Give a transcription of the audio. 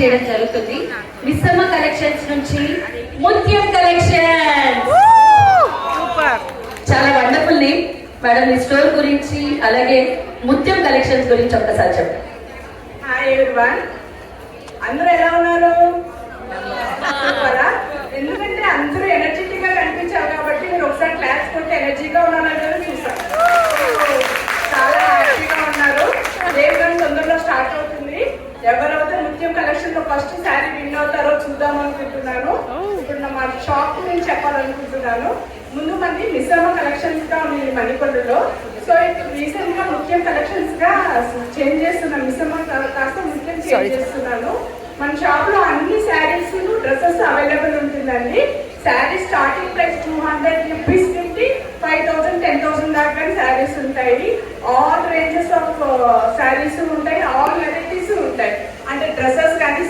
చేయడం జరుగుతుంది. మిస్సమ్మ కలెక్షన్స్ నుంచి ముత్యం కలెక్షన్ చాలా వండర్ఫుల్ నేమ్ మేడం. ఈ స్టోర్ గురించి అలాగే ముత్యం కలెక్షన్స్ గురించి ఒక్కసారి చెప్పండి. హాయ్ ఎవ్రీవన్, అందరూ ఎలా ఉన్నారు? ఎందుకంటే అందరూ ఎనర్జెటిక్ గా కనిపించారు కాబట్టి మీరు ఒకసారి క్లాస్ కొట్టి ఎనర్జీగా ఉన్నారని చూసాను. చాలా హ్యాపీగా ఉన్నారు. రేపు తొందరలో స్టార్ట్ అవుతుంది. ఎవరైతే ముత్యం కలెక్షన్ లో ఫస్ట్ శారీ విన్ అవుతారో చూద్దాం అనుకుంటున్నాను. ఇప్పుడు మా షాప్ గురించి చెప్పాలనుకుంటున్నాను. ముందు మంది మిస్సమ్మ కలెక్షన్స్ గా ఉంది మణికొండలో. సో ఇప్పుడు రీసెంట్ గా ముత్యం కలెక్షన్స్ గా చేంజ్ చేస్తున్నాను. మిస్సమ్మ కాస్త ముత్యం చేంజ్ చేస్తున్నాను. మన షాప్ లో అన్ని శారీస్ డ్రెస్సెస్ అవైలబుల్ ఉంటుందండి. శారీ స్టార్టింగ్ ప్రైస్ 200 రూపీస్ నుండి 5000, 10,000 దాకా శారీస్ ఉంటాయి. ఆల్ రేంజెస్ ఆఫ్ శారీస్ ఉంటాయి, ఆల్ వెరైటీస్ ఉంటాయి. అంటే డ్రెస్సెస్ కానీ